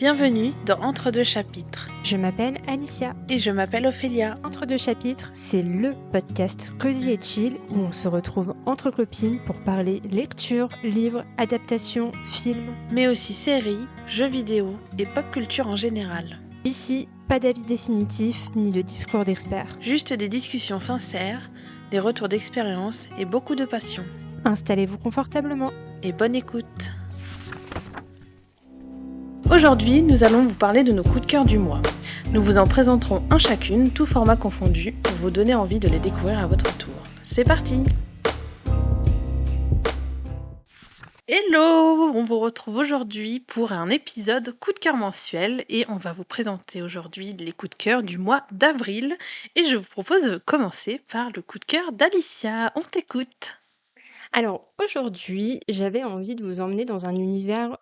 Bienvenue dans Entre deux chapitres. Je m'appelle Alicia. Et je m'appelle Ophélia. Entre deux chapitres, c'est le podcast cosy et chill où on se retrouve entre copines pour parler lecture, livres, adaptations, films. Mais aussi séries, jeux vidéo et pop culture en général. Ici, pas d'avis définitif ni de discours d'experts. Juste des discussions sincères, des retours d'expérience et beaucoup de passion. Installez-vous confortablement. Et bonne écoute. Aujourd'hui, nous allons vous parler de nos coups de cœur du mois. Nous vous en présenterons un chacune, tout format confondu, pour vous donner envie de les découvrir à votre tour. C'est parti! Hello! On vous retrouve aujourd'hui pour un épisode coup de cœur mensuel et on va vous présenter aujourd'hui les coups de cœur du mois d'avril. Et je vous propose de commencer par le coup de cœur d'Alicia. On t'écoute! Alors aujourd'hui, j'avais envie de vous emmener dans un univers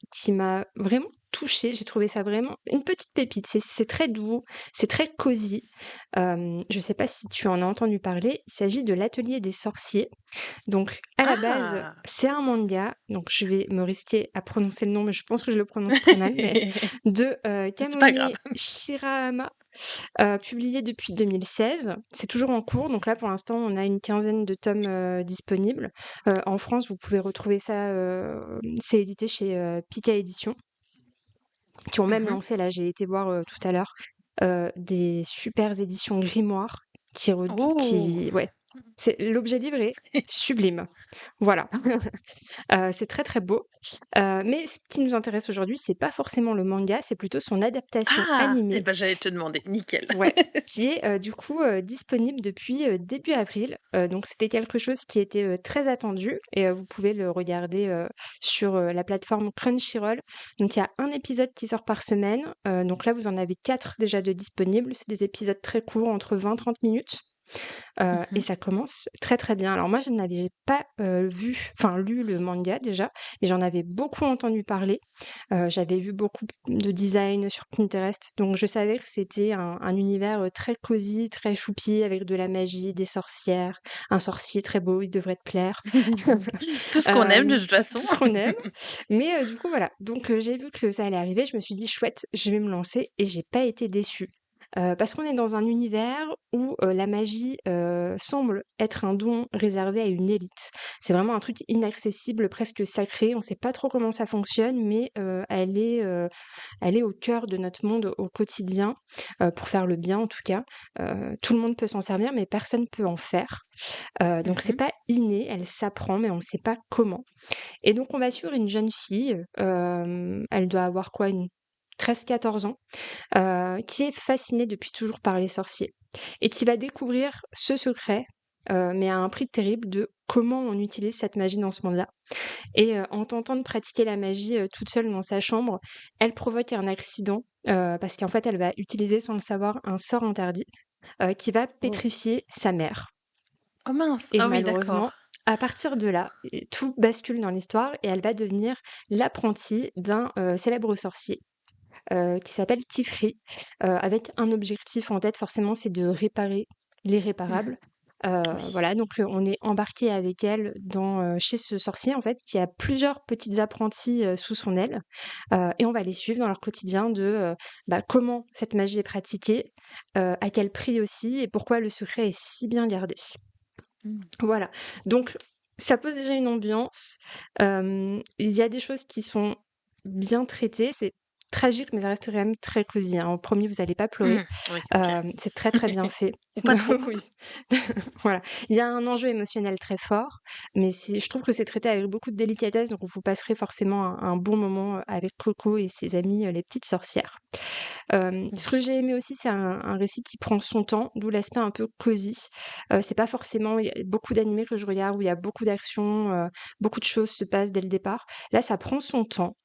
qui m'a vraiment touchée. J'ai trouvé ça vraiment une petite pépite. C'est très doux, c'est très cosy. Je ne sais pas si tu en as entendu parler. Il s'agit de l'Atelier des sorciers. Donc à la base, c'est un manga. Donc je vais me risquer à prononcer le nom, mais je pense que je le prononce très mal. Mais de Kamone Shirahama. Publié depuis 2016. C'est toujours en cours, donc là pour l'instant on a une quinzaine de tomes disponibles. En France, vous pouvez retrouver ça, c'est édité chez Pika Éditions, qui ont même lancé, là j'ai été voir tout à l'heure, des super éditions grimoire ouais, c'est l'objet livré, sublime. Voilà. C'est très très beau. Mais ce qui nous intéresse aujourd'hui, c'est pas forcément le manga, c'est plutôt son adaptation animée. Et ben j'allais te demander, nickel. Ouais, qui est du coup disponible depuis début avril. Donc c'était quelque chose qui était très attendu et vous pouvez le regarder sur la plateforme Crunchyroll. Donc il y a un épisode qui sort par semaine. Donc là vous en avez 4 déjà de disponibles. C'est des épisodes très courts, entre 20-30 minutes. Et ça commence très très bien. Alors moi je n'avais pas lu le manga déjà, mais j'en avais beaucoup entendu parler. J'avais vu beaucoup de design sur Pinterest, donc je savais que c'était un univers très cosy, très choupi, avec de la magie, des sorcières, un sorcier très beau, il devrait te plaire. Tout ce qu'on aime de toute façon. Tout ce qu'on aime. Mais du coup voilà, donc j'ai vu que ça allait arriver, je me suis dit chouette, je vais me lancer et j'ai pas été déçue. Parce qu'on est dans un univers où la magie semble être un don réservé à une élite. C'est vraiment un truc inaccessible, presque sacré. On ne sait pas trop comment ça fonctionne, mais elle est au cœur de notre monde au quotidien, pour faire le bien en tout cas. Tout le monde peut s'en servir, mais personne ne peut en faire. Donc c'est pas inné, elle s'apprend, mais on ne sait pas comment. Et donc on va suivre une jeune fille, elle doit avoir quoi, une 13-14 ans, qui est fascinée depuis toujours par les sorciers et qui va découvrir ce secret, mais à un prix terrible, de comment on utilise cette magie dans ce monde-là. Et en tentant de pratiquer la magie toute seule dans sa chambre, elle provoque un accident, parce qu'en fait elle va utiliser sans le savoir un sort interdit qui va pétrifier sa mère. Oh mince, Et ah oui malheureusement, d'accord. à partir de là, tout bascule dans l'histoire et elle va devenir l'apprentie d'un célèbre sorcier qui s'appelle Kifri, avec un objectif en tête, forcément, c'est de réparer l'irréparable. Oui. Voilà, donc on est embarqué avec elle chez ce sorcier, en fait, qui a plusieurs petites apprentis sous son aile, et on va les suivre dans leur quotidien de comment cette magie est pratiquée, à quel prix aussi, et pourquoi le secret est si bien gardé. Voilà, donc ça pose déjà une ambiance. Il y a des choses qui sont bien traitées, c'est tragique, mais ça reste quand même très cosy, hein. Promis, vous allez pas pleurer. Oui, ok. C'est très, très bien fait. Ou pas trop. Oui. Voilà. Il y a un enjeu émotionnel très fort, mais je trouve que c'est traité avec beaucoup de délicatesse, donc vous passerez forcément un bon moment avec Coco et ses amies, les petites sorcières. Ce que j'ai aimé aussi, c'est un récit qui prend son temps, d'où l'aspect un peu cosy. C'est pas forcément, il y a beaucoup d'animés que je regarde où il y a beaucoup d'action, beaucoup de choses se passent dès le départ. Là, ça prend son temps,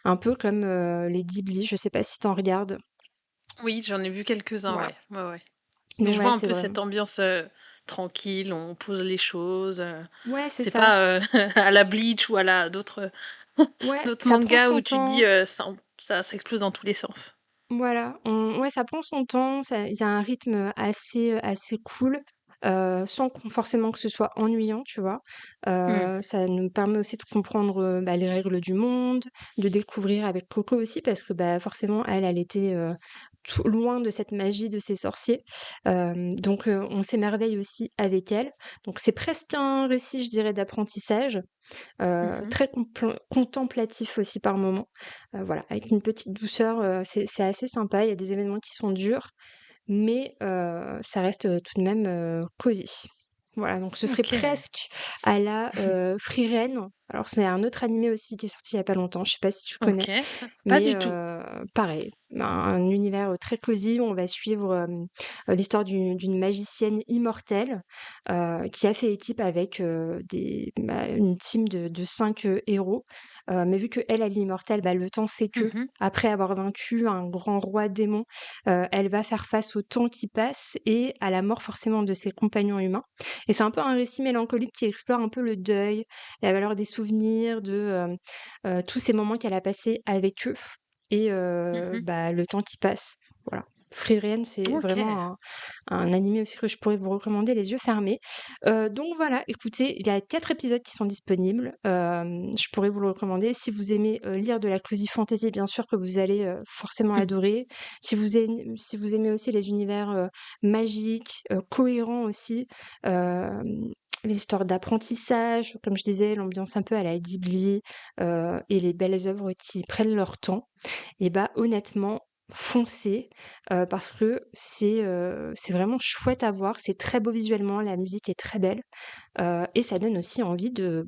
un peu comme les Ghibli, je sais pas si t'en regardes? Oui, j'en ai vu quelques-uns, Voilà. ouais. Mais Donc je voilà, vois un c'est peu vraiment cette ambiance tranquille, on pose les choses. ouais, c'est C'est ça. pas à la Bleach ou à la d'autres Ouais, d'autres ça prend mangas son où tu te dis temps. ça explose dans tous les sens. Voilà, ouais, ça prend son temps, il y a un rythme assez cool. sans forcément que ce soit ennuyant, tu vois. Mmh. Ça nous permet aussi de comprendre les règles du monde, de découvrir avec Coco aussi, parce que forcément, elle était loin de cette magie de ces sorciers. Donc, on s'émerveille aussi avec elle. Donc, c'est presque un récit, je dirais, d'apprentissage, Mmh. très contemplatif aussi par moments. Voilà, avec une petite douceur, c'est assez sympa. Il y a des événements qui sont durs, mais ça reste tout de même cosy. Voilà, donc ce serait OK. presque à la Frieren. Alors, c'est un autre animé aussi qui est sorti il y a pas longtemps. Je sais pas si tu connais. OK. Pas Mais du tout. pareil, un univers très cosy où on va suivre l'histoire d'une magicienne immortelle qui a fait équipe avec une team de 5 héros. Mais vu que elle est immortelle, le temps fait que, Mmh. après avoir vaincu un grand roi démon, elle va faire face au temps qui passe et à la mort forcément de ses compagnons humains. Et c'est un peu un récit mélancolique qui explore un peu le deuil, la valeur des souvenirs, de tous ces moments qu'elle a passés avec eux et Mmh. le temps qui passe. Voilà. Frieren, c'est OK. vraiment un animé aussi que je pourrais vous recommander les yeux fermés. Donc voilà, écoutez, il y a 4 épisodes qui sont disponibles. Je pourrais vous le recommander. Si vous aimez lire de la cozy fantasy, bien sûr que vous allez forcément Mmh. adorer. Si vous aimez aussi les univers magiques, cohérents aussi, euh, les histoires d'apprentissage, comme je disais, l'ambiance un peu à la Ghibli, et les belles œuvres qui prennent leur temps, et honnêtement, foncez, parce que c'est vraiment chouette à voir, c'est très beau visuellement, la musique est très belle, et ça donne aussi envie de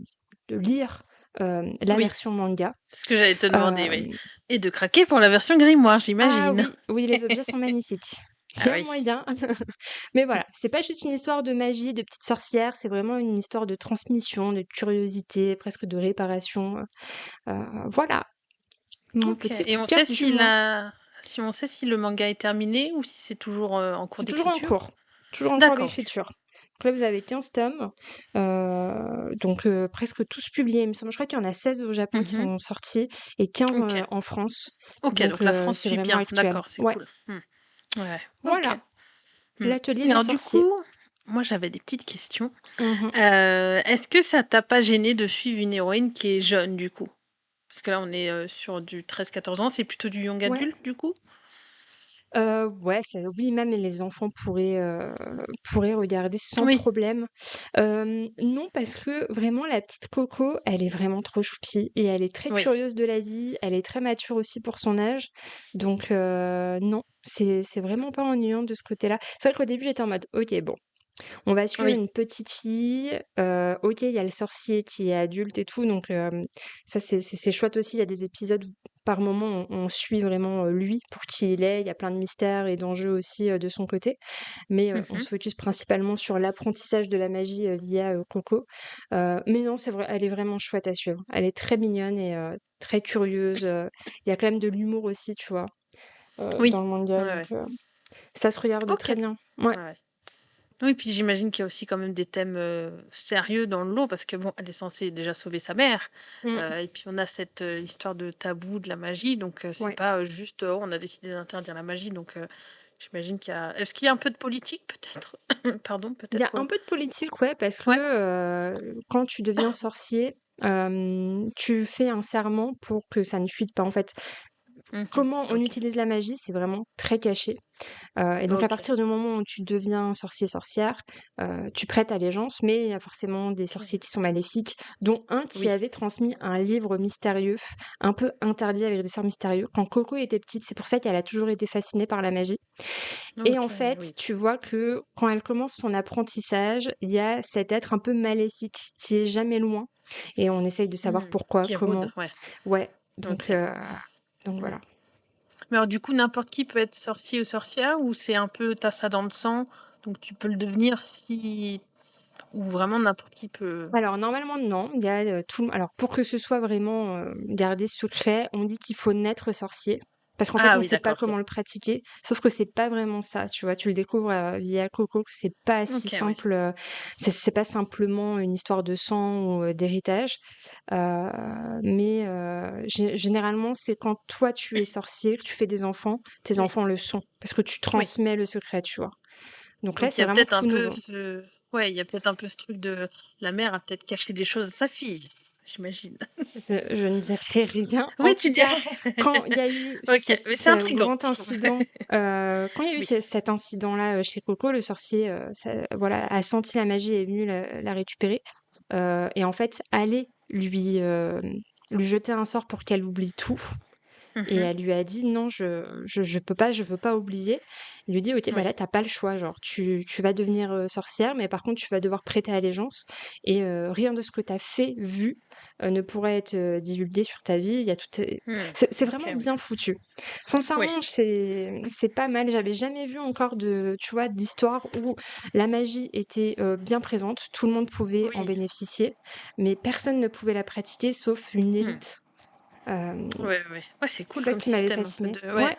lire la Oui, version manga. c'est ce que j'allais te demander, oui. Hem Et de craquer pour la version grimoire, ah j'imagine? oui, oui, les objets sont magnifiques. Il y Ah a oui. moyen. Mais voilà, c'est pas juste une histoire de magie, de petite sorcière, c'est vraiment une histoire de transmission, de curiosité, presque de réparation. Voilà, mon OK, petit et coup de on cœur sait du si mois. on sait si le manga est terminé ou si c'est toujours, en cours C'est toujours en d'écriture? cours, toujours en cours D'accord, OK. d'écriture. Donc là, vous avez 15 tomes, donc presque tous publiés, il me semble. Je crois qu'il y en a 16 au Japon qui Mmh. sont sortis et 15 OK. en France. OK, Donc donc la France c'est suit vraiment bien. actuel. D'accord, c'est Ouais, cool. Mmh. Ouais, OK. voilà, Mmh. l'atelier des Alors du sorciers. coup, moi j'avais des petites questions. Mmh. Est-ce que ça t'a pas gêné de suivre une héroïne qui est jeune, du coup? Parce que là, on est, sur du 13-14 ans, c'est plutôt du young Ouais. adulte, du coup? Ouais, oui, même les enfants pourraient regarder sans Oui. problème. Non, parce que vraiment la petite Coco, elle est vraiment trop choupie et elle est très Oui. curieuse de la vie, elle est très mature aussi pour son âge. Donc non, c'est vraiment pas ennuyant de ce côté-là. C'est vrai qu'au début, j'étais en mode: «OK, bon, on va suivre Oui. une petite fille, OK, il y a le sorcier qui est adulte et tout, donc ça c'est chouette aussi. Il y a des épisodes où par moment on suit vraiment, lui pour qui il est. Il y a plein de mystères et d'enjeux aussi, de son côté. Mais on Mmh. se focus principalement sur l'apprentissage de la magie, via, Coco. Mais non, c'est vrai, elle est vraiment chouette à suivre. Elle est très mignonne et très curieuse, il y a quand même de l'humour aussi, tu vois? Oui. Dans le manga, Ouais, donc ouais. ça se regarde OK. très bien. Ouais. Ouais, ouais. Oui, puis j'imagine qu'il y a aussi quand même des thèmes, sérieux dans le lot parce que bon, elle est censée déjà sauver sa mère, Mmh. et puis on a cette, histoire de tabou de la magie donc c'est Ouais. pas, juste, «Oh, on a décidé d'interdire la magie» donc j'imagine qu'il y a est-ce qu'il y a un peu de politique peut-être? Pardon, Il y a peut-être, un peu de politique, ouais, parce que, ouais? quand tu deviens sorcier, tu fais un serment pour que ça ne fuite pas. En fait, Mmh. comment on OK. utilise la magie, c'est vraiment très caché. Et donc à OK. partir du moment où tu deviens sorcier-sorcière, tu prêtes allégeance, mais il y a forcément des OK. sorciers qui sont maléfiques, dont un qui Oui. avait transmis un livre mystérieux, un peu interdit avec des sorts mystérieux, quand Coco était petite. C'est pour ça qu'elle a toujours été fascinée par la magie. Et en OK, fait, oui. tu vois que quand elle commence son apprentissage, il y a cet être un peu maléfique qui est jamais loin et on essaye de savoir Mmh. pourquoi, Qui rôde, comment. ouais. Ouais, OK. donc Mmh. voilà. Mais alors du coup, n'importe qui peut être sorcier ou sorcière ou c'est un peu tu ça dans le sang, donc tu peux le devenir si ou vraiment n'importe qui peut Alors normalement non, il y a, tout alors pour que ce soit vraiment, gardé secret, on dit qu'il faut naître sorcier. Parce qu'en fait, ah on oui, sait pas d'accord, OK. comment le pratiquer, sauf que c'est pas vraiment ça, tu vois? Tu le découvres, via Coco, que c'est pas si OK, oui. simple, c'est pas simplement une histoire de sang ou, d'héritage, heu, mais généralement, c'est quand toi tu es sorcier, que tu fais des enfants, tes Oui, enfants le sont, parce que tu oui. transmets le secret, tu vois? Donc là, Donc il y c'est a vraiment peut-être un tout peu nouveau. ouais, il y a peut-être un peu ce truc de la mère a peut-être caché des choses à sa fille, j'imagine. Je ne dirai rien. En Oui, tu tout cas, dirais. quand il y a eu OK, mais c'est ce intriguant, grand je trouve. incident, quand il y a eu Oui. cet incident-là chez Coco, le sorcier voilà, a senti la magie et est venu la récupérer. Et en fait, allait lui jeter un sort pour qu'elle oublie tout. Et Mmh. elle lui a dit non, je peux pas, je veux pas oublier. Il lui dit ok, bah Oui. là t'as pas le choix, genre tu vas devenir sorcière, mais par contre tu vas devoir prêter allégeance et rien de ce que t'as fait, vu, ne pourra être divulgué sur ta vie. Il y a tout, c'est OK, vraiment oui. bien foutu. Oui. Sincèrement, c'est pas mal. J'avais jamais vu encore tu vois, d'histoire où la magie était bien présente, tout le monde pouvait en Oui. bénéficier, mais personne ne pouvait la pratiquer sauf une Mmh. élite. Euh, Ouais, ouais. Ouais, c'est c'est cool ça comme qui m'avait système un peu fascinée. de ouais. Ouais.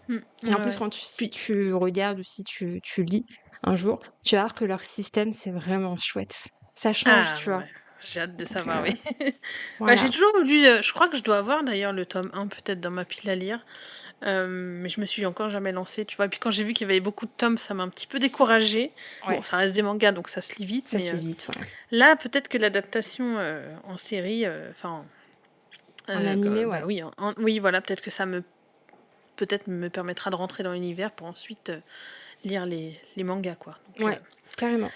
Mmh. Et Ouais, en plus, ouais. si Puis tu regardes ou si tu lis un jour, tu vas voir que leur système, c'est vraiment chouette. Ça change, ah tu vois. ouais, j'ai hâte de Donc, savoir, oui. Bah, j'ai voilà. toujours voulu, je crois que je dois avoir d'ailleurs le tome 1 peut-être dans ma pile à lire, mais je me suis encore jamais lancée, tu vois? Et puis quand j'ai vu qu'il y avait beaucoup de tomes, ça m'a un petit peu découragée. Bon, Ouais, ça reste des mangas, donc ça se lit vite, ça mais c'est vite, ouais. là, peut-être que l'adaptation, en série, enfin, En animé, bah, ouais. oui, oui, voilà, peut-être que ça peut-être me permettra de rentrer dans l'univers pour ensuite, lire les mangas, quoi. Ouais, carrément.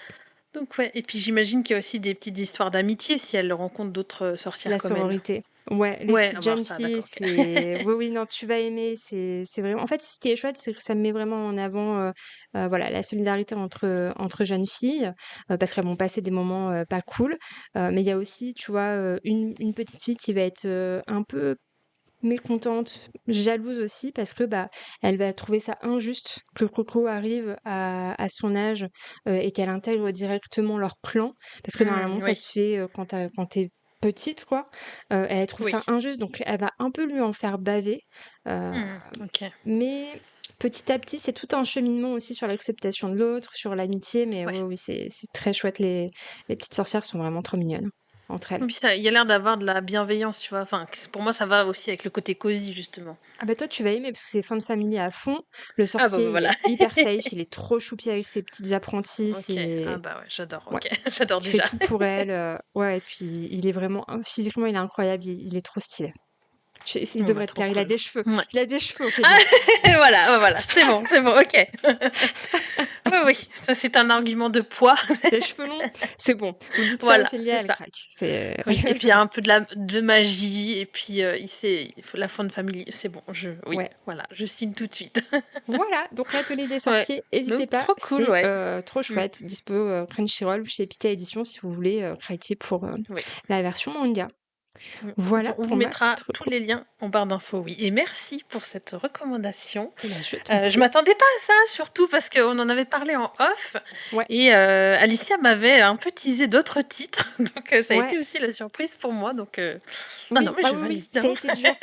Donc ouais, et puis j'imagine qu'il y a aussi des petites histoires d'amitié si elle rencontre d'autres, sorcières La comme elle. sororité. Ouais, les Ouais, petites à voir jeunes ça, filles, d'accord, OK. c'est... Oui, oui, non, tu vas aimer. C'est vraiment... En fait, ce qui est chouette, c'est que ça met vraiment en avant voilà, la solidarité entre jeunes filles, parce qu'elles vont passer des moments pas cool. Mais il y a aussi, tu vois, une petite fille qui va être un peu mécontente, jalouse aussi, parce que bah, elle va trouver ça injuste que Coco arrive à son âge et qu'elle intègre directement leur clan, parce que normalement ça Oui, se fait quand t'es petite, quoi. Elle trouve oui. ça injuste, donc elle va un peu lui en faire baver. Euh, OK. mais petit à petit, c'est tout un cheminement aussi sur l'acceptation de l'autre, sur l'amitié, mais Ouais. oui, oui, c'est très chouette. Les petites sorcières sont vraiment trop mignonnes entre elles. Et puis ça il y a l'air d'avoir de la bienveillance, tu vois? Enfin, pour moi, ça va aussi avec le côté cosy, justement. Ah bah toi tu vas aimer parce que c'est fan family à fond. Le Ah bah, sorcier il voilà. est hyper safe, il est trop choupi avec ses petits apprentis, OK. Ah bah, ouais, j'adore, ouais, OK. J'adore il fait déjà. tout pour elle. Ouais, et puis il est vraiment physiquement il est incroyable, il est trop stylé. Il Bon, bah, devrait te trop plaire, il a cool. des cheveux. Ouais. Il a des cheveux, Ah! Aurélia. Voilà, c'est bon, OK. Oui, oui, ça, c'est un argument de poids. Des cheveux longs, c'est bon. Vous dites ça à Voilà, c'est Ophélia, elle ça. craque. C'est Oui, et puis il y a un peu de magie et puis, il faut la Faune Family, c'est bon, oui, ouais. voilà, je signe tout de suite. Voilà, donc l'atelier des Ouais, sorciers, n'hésitez donc pas, trop cool, c'est ouais. trop Mmh, chouette. Dispo Crunchyroll ou chez Pika Édition si vous voulez craquer pour oui. la version manga. Mmh. Voilà On vous pour ma mettra petite tous reco. les liens en barre d'infos, oui, et merci pour cette recommandation. Eh ben, je t'en Je prie. m'attendais pas à ça, surtout parce qu'on en avait parlé en off Ouais, et Alicia m'avait un peu teasé d'autres titres, donc ça a ouais, été aussi la surprise pour moi, donc non, non, oui, mais ah je oui, oui, valide, ça hein. a été dur.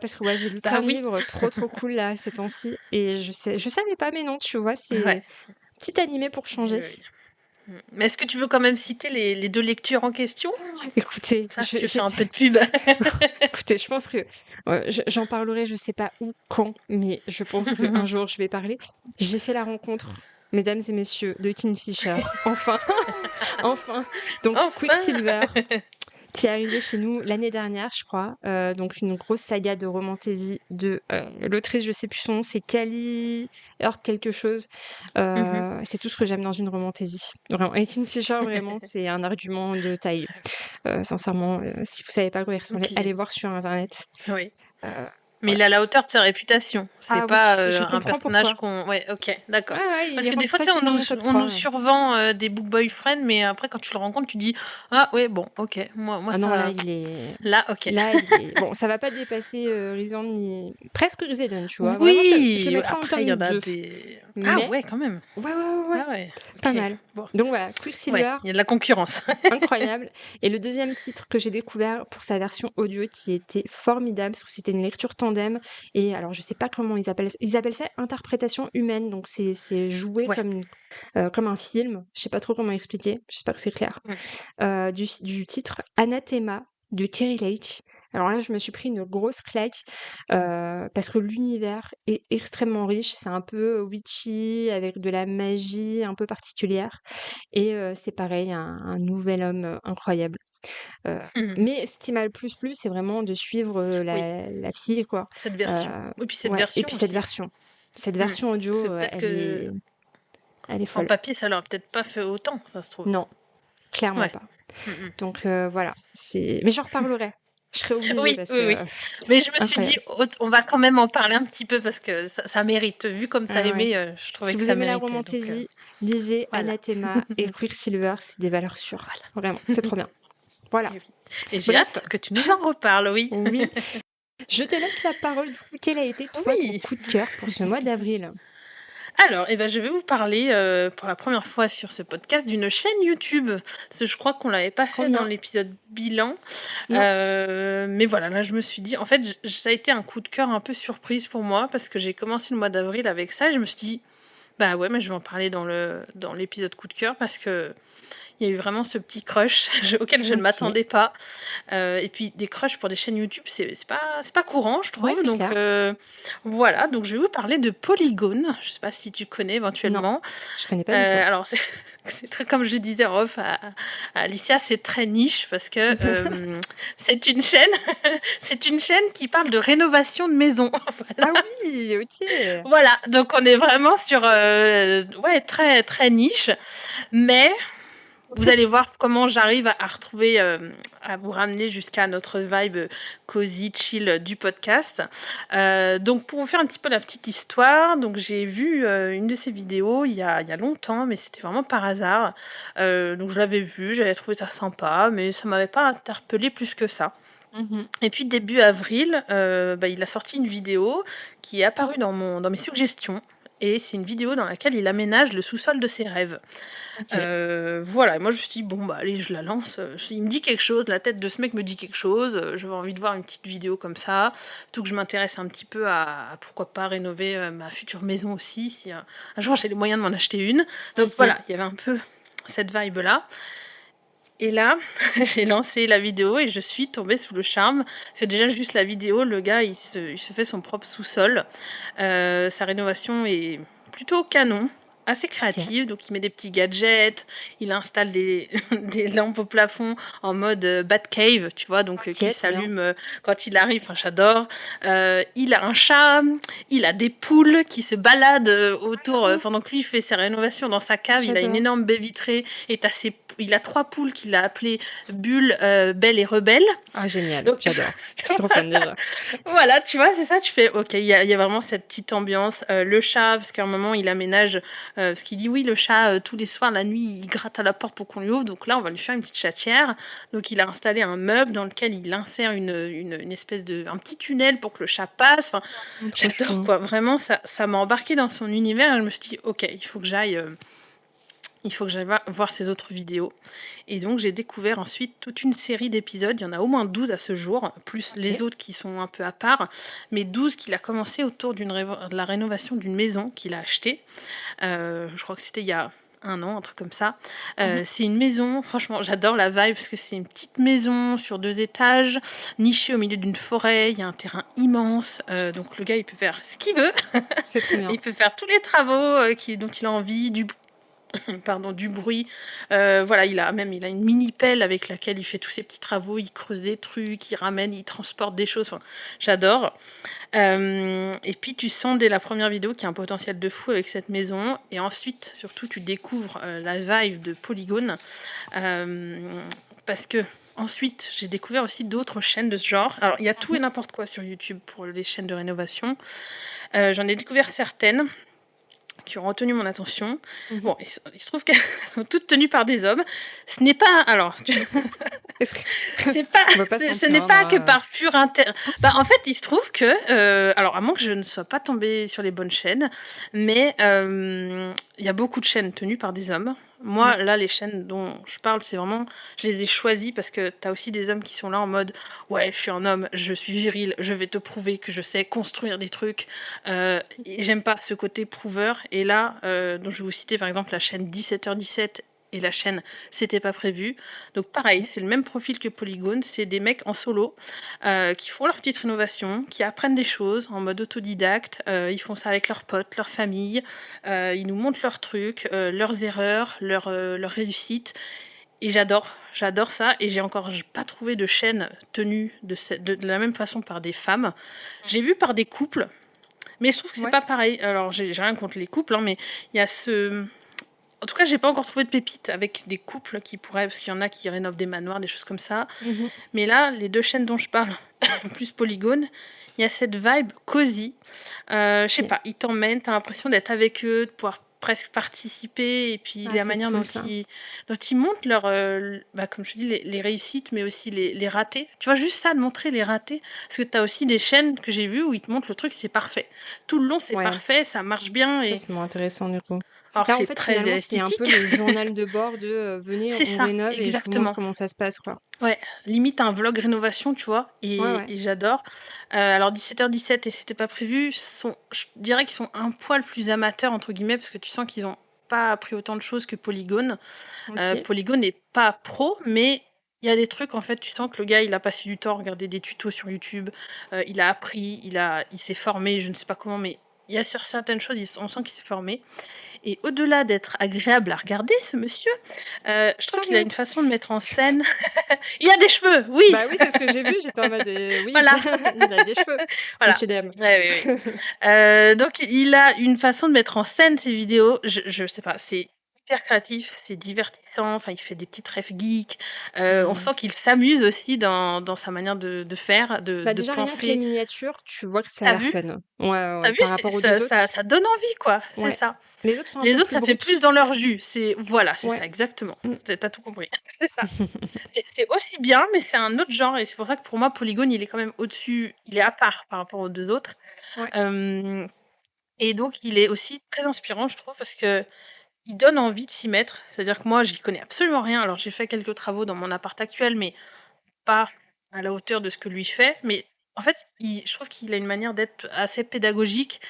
Parce que ouais, j'ai lu Bah plein de oui, livres trop trop cool là ces temps-ci et je savais pas, mais non, tu vois, ouais, c'est petit animé pour oui, changer. oui. Mais est-ce que tu veux quand même citer les 2 lectures en question? Écoutez, Ça, si tu veux faire un peu de pub. écoutez, je pense que j'en parlerai, je sais pas où, quand, mais je pense qu'un jour je vais parler. J'ai fait la rencontre, mesdames et messieurs, de Kingfisher. Enfin, enfin. Donc Enfin! Quicksilver, qui est arrivé chez nous l'année dernière, je crois. Donc une grosse saga de romantaisie de l'autrice, je sais plus son nom, c'est Cali Heurt quelque chose. Mmh. C'est tout ce que j'aime dans une romantaisie. Vraiment. Et Kingfisher, vraiment, c'est un argument de taille. Sincèrement, si vous savez pas à quoi il ressemblait, OK, allez voir sur internet. oui. Euh, Mais il voilà. est à la hauteur de sa réputation. C'est Ah oui, pas, je un comprends personnage pourquoi. qu'on ouais, OK, Ouais, d'accord. ouais, Parce il que des rentre fois, tu sais, facilement dans mon top on nous 3. survend, des book boyfriend, mais après quand tu le rencontres, tu dis: «Ah ouais, bon, OK, moi Ah non, ça là, OK». là, il est bon, ça va pas dépasser Rhysand ni presque Rhyseden, tu vois. Vraiment, je le Oui! mettrais en Après il y en tome a 2. des ah Mais ouais, quand même. ouais, ouais, ouais, ouais, Ah ouais, pas OK. mal. Bon, Donc voilà, ouais, Quicksilver, il y a de la concurrence. incroyable. Et le deuxième titre que j'ai découvert pour sa version audio qui était formidable, parce que c'était une lecture tandem. Et alors, je sais pas comment ils appellent ça interprétation humaine. Donc, c'est joué Ouais. comme un film. Je sais pas trop comment expliquer. J'espère que c'est clair. Mmh. Du titre Anathema de Kerry Lake. Alors là, je me suis pris une grosse claque parce que l'univers est extrêmement riche. C'est un peu witchy, avec de la magie un peu particulière. Et c'est pareil, un nouvel homme incroyable. Heu, Mmh. mais ce qui m'a le plus plu, c'est vraiment de suivre, Oui, la fille, quoi. cette Heu, version. Et puis cette ouais et version puis cette aussi. version. Cette Mmh. version audio, C'est peut-être que elle est en folle. papier, ça leur a peut-être pas fait autant, ça se trouve. Non, clairement Ouais. pas. Mmh mh. Donc voilà, mais j'en reparlerai. Je serai obligée Oui, parce oui, que oui. Mais je me suis dit: incroyable. «On va quand même en parler un petit peu parce que ça mérite». Vu comme tu as Ouais, ouais. aimé, je trouvais Si que vous ça aimez la méritait donc romantaisie, lisez voilà. Anathema et Quicksilver, c'est des valeurs sûres. Voilà. Vraiment, c'est trop bien. Voilà. Et oui. Et j'ai Bref, hâte que tu nous en reparles, oui. oui. Je te laisse la parole. Du coup, quel a été, toi, ton Oui. coup de cœur pour ce mois d'avril? Alors, eh ben, je vais vous parler, pour la première fois sur ce podcast, d'une chaîne YouTube. Parce que je crois qu'on l'avait pas Trop fait dans bien. l'épisode bilan. Non, Mais voilà, là, je me suis dit en fait, ça a été un coup de cœur un peu surprise pour moi parce que j'ai commencé le mois d'avril avec ça et je me suis dit: «Bah, ouais, mais je vais en parler dans l'épisode coup de cœur» parce qu'il y a eu vraiment ce petit crush auquel je ne OK. m'attendais pas. Et puis des crushs pour des chaînes YouTube, c'est pas courant, je Ouais, trouve, c'est donc clair. voilà, donc je vais vous parler de Polygone. Je sais pas si tu connais Non, éventuellement? je connais pas du tout. Alors c'est très comme je disais en off à Alicia, c'est très niche parce que, c'est une chaîne c'est une chaîne qui parle de rénovation de maison. Ah oui, OK. Voilà, donc on est vraiment sur, ouais, très, très niche, mais vous allez voir comment j'arrive à retrouver, à vous ramener jusqu'à notre vibe, cosy, chill, du podcast. Donc pour vous faire un petit peu la petite histoire, donc j'ai vu, une de ces vidéos il y a longtemps, mais c'était vraiment par hasard. Donc je l'avais vue, j'avais trouvé ça sympa, mais ça m'avait pas interpellée plus que ça. Mmh. Et puis début avril, bah, il a sorti une vidéo qui est apparue dans mes suggestions et c'est une vidéo dans laquelle il aménage le sous-sol de ses rêves. OK. Voilà et moi je me suis dit: «Bon, bah, allez, je la lance, il me dit quelque chose, la tête de ce mec me dit quelque chose, j'avais envie de voir une petite vidéo comme ça». Surtout que je m'intéresse un petit peu à pourquoi pas rénover, ma future maison aussi si, un jour j'ai les moyens de m'en acheter une. Donc Mmh. voilà, il y avait un peu cette vibe là et là, j'ai lancé la vidéo et je suis tombée sous le charme. Parce que déjà juste la vidéo, le gars il se fait son propre sous-sol. Sa rénovation est plutôt canon, assez OK. créative, donc il met des petits gadgets, il installe des des lampes au plafond en mode, Batcave, tu vois? Donc qui OK, trop bien. s'allument, quand il arrive, enfin j'adore. Il a un chat, il a des poules qui se baladent, autour, Oh, pendant que lui il fait ses rénovations dans sa cave, il a une j'adore. énorme baie vitrée et il a 3 poules qu'il a appelées Bulle, Belle et Rebelle. Ah génial, Donc j'adore. Je suis trop fan déjà. voilà, tu vois, c'est ça, tu fais: «OK, il y a vraiment cette petite ambiance». Le chat, parce qu'à un moment, il aménage, parce qu'il dit: «Oui, le chat, tous les soirs, la nuit, il gratte à la porte pour qu'on lui ouvre, donc là, on va lui faire une petite chatière». Donc il a installé un meuble dans lequel il insère une espèce de un petit tunnel pour que le chat passe. Enfin, Mmh, trop j'adore, chou. quoi. Vraiment, ça m'a embarquée dans son univers et je me suis dit: «OK, il faut que j'aille voir ses autres vidéos». Et donc j'ai découvert ensuite toute une série d'épisodes, il y en a au moins 12 à ce jour, plus les OK. autres qui sont un peu à part, mais 12 qu'il a commencé autour de la rénovation d'une maison qu'il a achetée. Je crois que c'était il y a 1 an, un truc comme ça. Mmh. C'est une maison, franchement j'adore la vibe parce que c'est une petite maison sur 2 étages, nichée au milieu d'une forêt, il y a un terrain immense, donc le gars il peut faire ce qu'il veut. C'est trop bien. Il peut faire tous les travaux, dont il a envie, pardon, du bruit. Voilà, il a une mini pelle avec laquelle il fait tous ses petits travaux, il creuse des trucs, il ramène, il transporte des choses, enfin, j'adore. Et puis tu sens dès la première vidéo qu'il y a un potentiel de fou avec cette maison et ensuite, surtout, tu découvres, la vibe de Polygone, parce qu'ensuite, j'ai découvert aussi d'autres chaînes de ce genre. Alors, il y a tout et Mmh. n'importe quoi sur YouTube pour les chaînes de rénovation. J'en ai découvert certaines qui ont retenu mon attention. Mmh. Bon, il se trouve qu'elles sont toutes tenues par des hommes. Ce n'est pas alors, Est-ce que c'est pas on va pas s'en ce n'est plaindre, pas que hein, par pur intér bah, en fait, il se trouve que, alors à moins que je ne sois pas tombée sur les bonnes chaînes, mais il y a beaucoup de chaînes tenues par des hommes. Ouais. Moi, là, les chaînes dont je parle, c'est vraiment je les ai choisies parce que tu as aussi des hommes qui sont là en mode: «Ouais, je suis un homme, je suis viril, je vais te prouver que je sais construire des trucs». Et j'aime pas ce côté prouveur et là, donc je vais vous citer par exemple la chaîne 17h17 et la chaîne, c'était pas prévu. Donc pareil, OK. c'est le même profil que Polygone, c'est des mecs en solo, qui font leur petite rénovation, qui apprennent des choses en mode autodidacte, ils font ça avec leurs potes, leur famille, ils nous montrent leurs trucs, leurs erreurs, leurs réussites et j'adore ça et j'ai pas trouvé de chaîne tenue de la même façon par des femmes. J'ai vu par des couples, mais je trouve que c'est Ouais. pas pareil. Alors j'ai rien contre les couples, hein, mais il y a ce en tout cas, j'ai pas encore trouvé de pépite avec des couples qui pourraient parce qu'il y en a qui rénovent des manoirs, des choses comme ça. Mmh. Mais là, les 2 chaînes dont je parle, plus Polygone, il y a cette vibe cosy. Je sais OK. pas, ils t'emmènent, tu as l'impression d'être avec eux, de pouvoir presque participer et puis Ah, la c'est manière cool ça. dont ils montrent comme je te dis, les réussites, mais aussi les ratés. Tu vois, juste ça, de montrer les ratés, parce que tu as aussi des chaînes que j'ai vues où ils te montrent le truc, c'est parfait. Tout le long, c'est Ouais, parfait, ça marche bien ça, et c'est moins intéressant du coup. alors Là, en c'est fait, très finalement, c'est un peu esthétique. le journal de bord de, «Venez, C'est on ça, rénove et je vous montre exactement. comment ça se passe», quoi. Ouais, limite un vlog rénovation, tu vois? Ouais, Et ouais. j'adore. Alors 17h17 et c'était pas prévu, je dirais qu'ils sont un poil plus «amateurs» entre guillemets, parce que tu sens qu'ils ont pas appris autant de choses que Polygone. OK. Polygone n'est pas pro, mais il y a des trucs en fait, tu sens que le gars, il a passé du temps à regarder des tutos sur YouTube, il a appris, il s'est formé, je ne sais pas comment, mais il y a sur certaines choses, on sent qu'il s'est formé et au-delà d'être agréable à regarder ce monsieur, je trouve Ça qu'il a une monte. façon de mettre en scène il a des cheveux, oui! Bah oui, c'est ce que j'ai vu, j'étais en mode, oui, Voilà, il a des cheveux, voilà. monsieur Dème. Ouais, oui, oui. Donc il a une façon de mettre en scène ses vidéos, je sais pas, c'est hyper créatif, c'est divertissant, enfin il fait des petites refs geeks, on Mmh. sent qu'il s'amuse aussi dans sa manière de faire, Bah, de déjà, rien que les penser. miniatures, tu vois que ça a Tu l'air vu? fun. Ouais, ouais, Tu ouais, vu? par C'est rapport aux 2 autres, ça donne envie quoi, c'est ouais. ça. Les autres sont un peu Les autres, plus ça fait bruts. plus dans leur jus, c'est Ouais. ça exactement. Mmh. Tu tout compris, c'est ça. C'est aussi bien, mais c'est un autre genre et c'est pour ça que pour moi Polygone, il est quand même au-dessus, il est à part par rapport aux 2 autres. Ouais. Hem Et donc il est aussi très inspirant, je trouve, parce qu'il donne envie de s'y mettre. C'est-à-dire que moi, j'y connais absolument rien. Alors j'ai fait quelques travaux dans mon appart actuel, mais pas à la hauteur de ce que lui fait. Mais en fait, je trouve qu'il a une manière d'être assez pédagogique.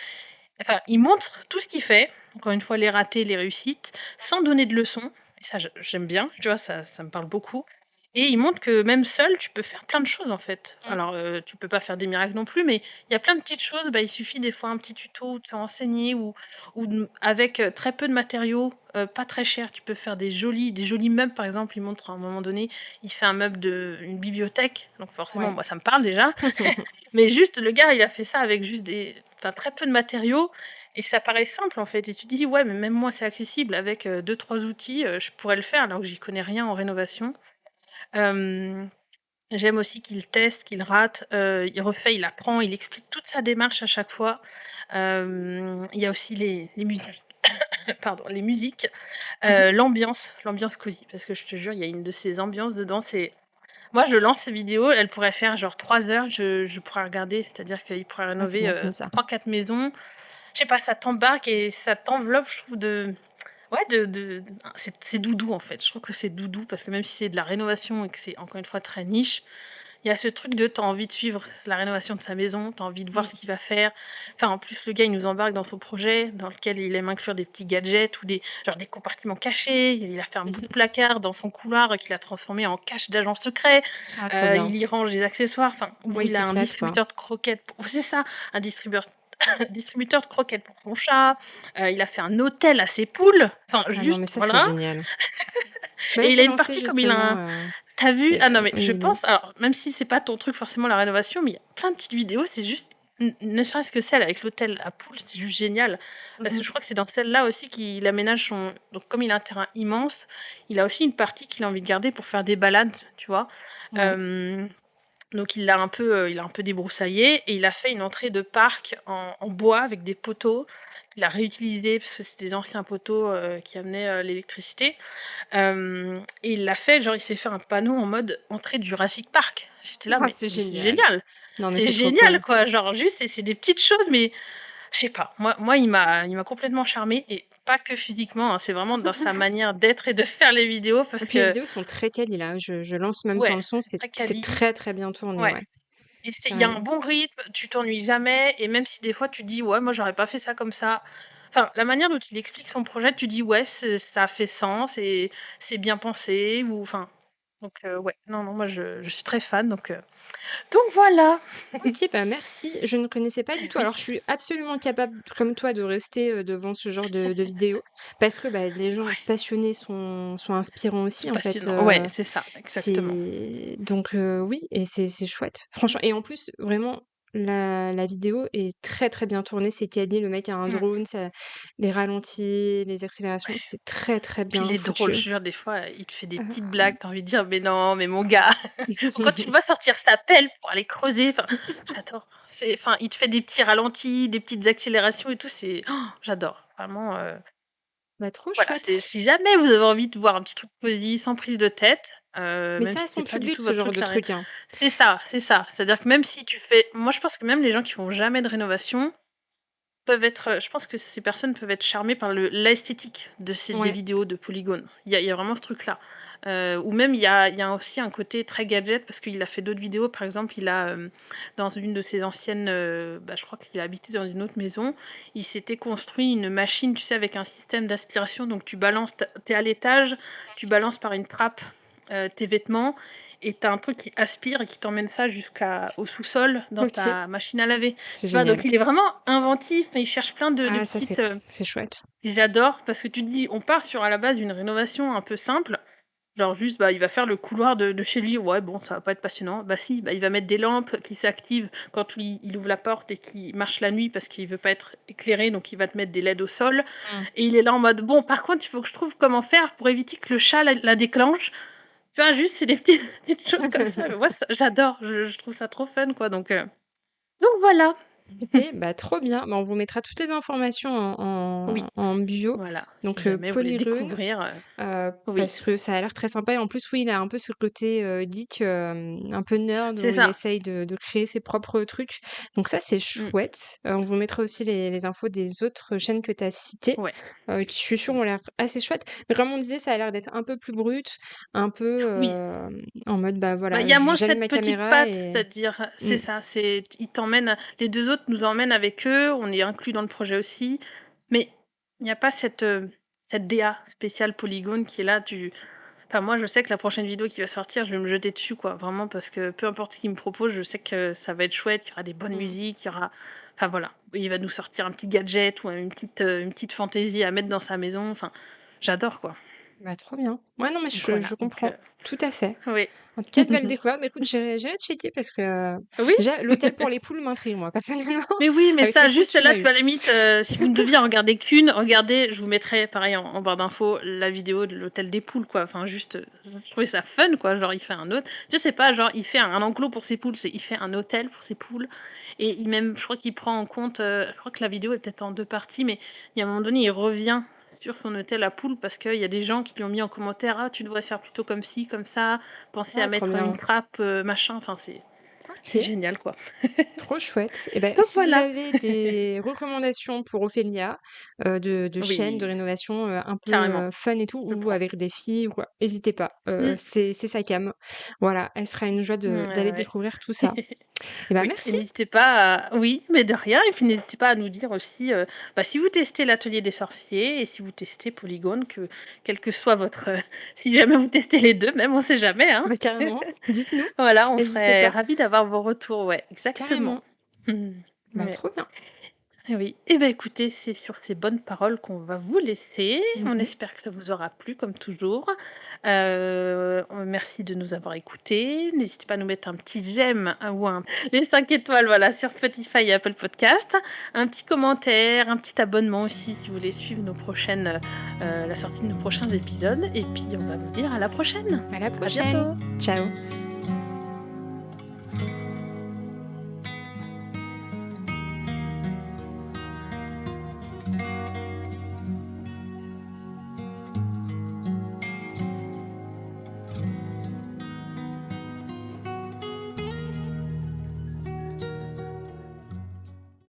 Enfin, il montre tout ce qu'il fait, encore une fois les ratés, les réussites, sans donner de leçons et ça j'aime bien, tu vois? Ça me parle beaucoup et il montre que même seul, tu peux faire plein de choses, en fait. Mmh. Alors, tu peux pas faire des miracles non plus, mais il y a plein de petites choses, bah, il suffit des fois un petit tuto ou de se renseigner ou avec, très peu de matériaux, pas très chers, tu peux faire des jolis meubles, par exemple. Il montre à un moment donné, il fait un meuble une bibliothèque, donc forcément, Ouais. moi, ça me parle déjà. Mais juste, le gars, il a fait ça avec juste très peu de matériaux et ça paraît simple, en fait et tu te dis: «Ouais, mais même moi, c'est accessible avec, 2-3 outils, je pourrais le faire», alors que j'y connais rien en rénovation. Hem, J'aime aussi qu'il teste, qu'il rate, il refait, il apprend, il explique toute sa démarche à chaque fois. Il y a aussi les musiques, pardon, les musiques, Mmh. l'ambiance cosy parce que je te jure, il y a une de ces ambiances dedans, c'est moi, je lance ces vidéos, elle pourrait faire genre 3 heures, je pourrais regarder, c'est-à-dire qu'il pourrait Ah, c'est rénover, bon signe ça. 3-4 maisons. Je sais pas, ça t'embarque et ça t'enveloppe, je trouve de ouais, c'est doudou, en fait. Je trouve que c'est doudou parce que même si c'est de la rénovation et que c'est encore une fois très niche, il y a ce truc de tu as envie de suivre la rénovation de sa maison, tu as envie de voir Mmh. ce qu'il va faire. Enfin, en plus, le gars, il nous embarque dans son projet dans lequel il aime inclure des petits gadgets ou des compartiments cachés. Il a fait un bout de placard dans son couloir qu'il a transformé en cache d'agent secret. Ah, trop bien. Il y range des accessoires, enfin, ou Oui, il c'est a un classe, quoi. distributeur de croquettes c'est ça, un distributeur distributeur de croquettes pour son chat. Il a fait un hôtel à ses poules. Enfin, Ah non, mais juste ça, c'est voilà génial. Bah, là, et il j'ai a une lancé partie comme il a justement, un tu vu? Ah non, mais je une pense alors même si c'est pas ton truc forcément la rénovation, mais il y a plein de petites vidéos, c'est juste ne serait-ce que celle avec l'hôtel à poules, c'est juste génial. mmh Parce que mh. je crois que c'est dans celle-là aussi qu'il aménage son donc comme il a un terrain immense, il a aussi une partie qu'il a envie de garder pour faire des balades, tu vois? Ouais. Hem Donc il a un peu débroussaillé et il a fait une entrée de parc en bois avec des poteaux. Il a réutilisé parce que c'est des anciens poteaux, qui amenaient, l'électricité. Et il l'a fait, genre il s'est fait un panneau en mode entrée de Jurassic Park. J'étais là: Ah, «Mais c'est c'est génial. génial! Non, mais C'est c'est trop génial cool. quoi!» Genre juste c'est des petites choses mais je sais pas, moi il m'a complètement charmée et pas que physiquement, hein, c'est vraiment dans sa manière d'être et de faire les vidéos Et parce puis les que vidéos sont très quali là, je lance même sans ouais, le son, c'est très c'est quali. très, très bien tourné, Ouais. ouais, Et il y a un carrément. bon rythme, tu t'ennuies jamais et même si des fois tu dis: «Ouais, moi j'aurais pas fait ça comme ça», enfin, la manière dont il explique son projet, tu dis: «Ouais, ça fait sens et c'est bien pensé» ou enfin, donc ouais, non, non, moi je suis très fan donc voilà. OK, bah, merci. Je ne connaissais pas du tout. Oui, Alors, je suis absolument capable, comme toi, de rester, devant ce genre de vidéos parce que, bah, les gens ouais, passionnés sont inspirants c'est aussi, en fait, passionnant. Ouais, c'est ça, exactement. c'est donc oui et c'est chouette. Franchement et en plus, vraiment, la vidéo est très, très bien tournée. C'est quali, le mec a un Mmh. drone, ça les ralentis, les accélérations, Ouais. c'est très, très Puis il bien est drôle, je foutu. te jure, des fois, il te fait des petites Heu blagues, tu envie de dire: «Mais non, mais mon gars!» ou quand tu le vois sortir sa pelle pour aller creuser, enfin, j'adore. Enfin, il te fait des petits ralentis, des petites accélérations et tout, j'adore. Vraiment, bah, trop voilà, chouette. si jamais vous avez envie de voir un petit truc cosy, sans prise de tête, Mais même ça si a c'est son pas du public, tout ce votre genre truc, de la ré truc, hein. c'est ça, c'est ça. C'est-à-dire que même si tu fais moi, je pense que même les gens qui font jamais de rénovation peuvent être, je pense que ces personnes peuvent être charmées par l'esthétique des Ouais. vidéos de Polygone. Il y a vraiment ce truc-là. Ou même il y a aussi un côté très gadget parce qu'il a fait d'autres vidéos. Par exemple, dans une de ses anciennes, bah, je crois qu'il a habité dans une autre maison, il s'était construit une machine, tu sais, avec un système d'aspiration. Donc tu balances, tu es à l'étage, tu balances par une trappe tes vêtements et tu as un truc qui aspire et qui t'emmène ça jusqu'au sous-sol dans OK, ta machine à laver. c'est Tu vois, génial. donc il est vraiment inventif, il cherche plein de Ah ça, petites. c'est chouette. J'adore parce que tu te dis, on part sur à la base d'une rénovation un peu simple, genre juste, bah, il va faire le couloir de chez lui, ouais, bon, ça va pas être passionnant. Bah si, bah, il va mettre des lampes qui s'activent quand il ouvre la porte et qui marche la nuit parce qu'il veut pas être éclairé, donc il va te mettre des LED au sol. Mmh. Et il est là en mode, bon, par contre, il faut que je trouve comment faire pour éviter que le chat la déclenche. Tu vois, juste, c'est des petites, petites choses comme ça. Mais moi, j'adore, je trouve ça trop fun, quoi. Donc voilà. OK, bah, trop bien. Bah, on vous mettra toutes les informations Oui, en bio, voilà, si donc jamais vous voulez Polyrun, découvrir, oui, parce que ça a l'air très sympa et en plus, oui, il a un peu ce côté, geek, un peu nerd c'est où il ça. essaye de créer ses propres trucs. Donc ça, c'est Mmh. chouette. On vous mettra aussi les infos des autres chaînes que tu as citées, Ouais. qui je suis sûre ont l'air assez chouettes. Mais comme on disait, ça a l'air d'être un peu plus brut, un peu, Oui, en mode, bah, bah, il voilà, y a moins j'allume cette ma petite caméra patte, et c'est-à-dire, c'est mmh, ça, ils t'emmènent les 2 autres nous emmènent avec eux, on est inclus dans le projet aussi, mais il n'y a pas cette DA spéciale Polygone qui est là, enfin moi je sais que la prochaine vidéo qui va sortir, je vais me jeter dessus quoi, vraiment parce que peu importe ce qu'il me propose, je sais que ça va être chouette, il y aura des bonnes mmh. musiques, il y aura enfin voilà, il va nous sortir un petit gadget ou une petite fantaisie à mettre dans sa maison, enfin j'adore quoi. Bah, trop bien. Ouais, non, mais Donc je voilà, comprends, tout à fait. oui. En tout cas, de belle découverte. Mais écoute, j'irai checker parce que, Oui? déjà, l'hôtel pour les poules m'intrigue, moi, personnellement, Mais oui, mais avec les ça, poules, juste tu celle-là, m'as tu eu. vois, à la limite, si vous ne deviez en regarder qu'une, regardez, je vous mettrai pareil en barre d'infos la vidéo de l'hôtel des poules, quoi. Enfin, juste, je trouvais ça fun, quoi. Genre, il fait un autre, je sais pas, genre, il fait un enclos pour ses poules, il fait un hôtel pour ses poules. Et je crois qu'il prend en compte, je crois que la vidéo est peut-être en deux parties, mais il y a un moment donné, il revient sur son hôtel à poules parce qu'il y a des gens qui lui ont mis en commentaire, ah, tu devrais faire plutôt comme ci, comme ça, penser à Ah, trop mettre une bien. trappe, machin. Enfin, c'est OK, génial, quoi. trop chouette. Et ben, Donc si vous voilà. avez des recommandations pour Ophélia, de chaînes de Oui, rénovation, un peu, carrément. fun et tout, Je ou prends. avec des filles ou quoi, hésitez pas, Mmh. c'est sa cam. Voilà, elle sera une joie Ouais, d'aller ouais. découvrir tout ça. Et ben, Oui, et merci. n'hésitez pas oui, mais de rien et puis n'hésitez pas à nous dire aussi, bah, si vous testez l'atelier des sorciers et si vous testez Polygone quel que soit votre, si jamais vous testez les 2 même, on sait jamais, hein. Bah, carrément, dites-nous, Voilà, on hésitez serait pas. ravis d'avoir vos retours, ouais, exactement. Carrément. Mmh. Bah, Ouais. trop bien. Eh oui, et ben écoutez, c'est sur ces bonnes paroles qu'on va vous laisser. On Mmh. espère que ça vous aura plu comme toujours. Merci de nous avoir écoutés. N'hésitez pas à nous mettre un petit j'aime ou les 5 étoiles voilà, sur Spotify et Apple Podcast. Un petit commentaire, un petit abonnement aussi si vous voulez suivre la sortie de nos prochains épisodes. Et puis on va vous dire à la prochaine. À la À bientôt. prochaine. Ciao.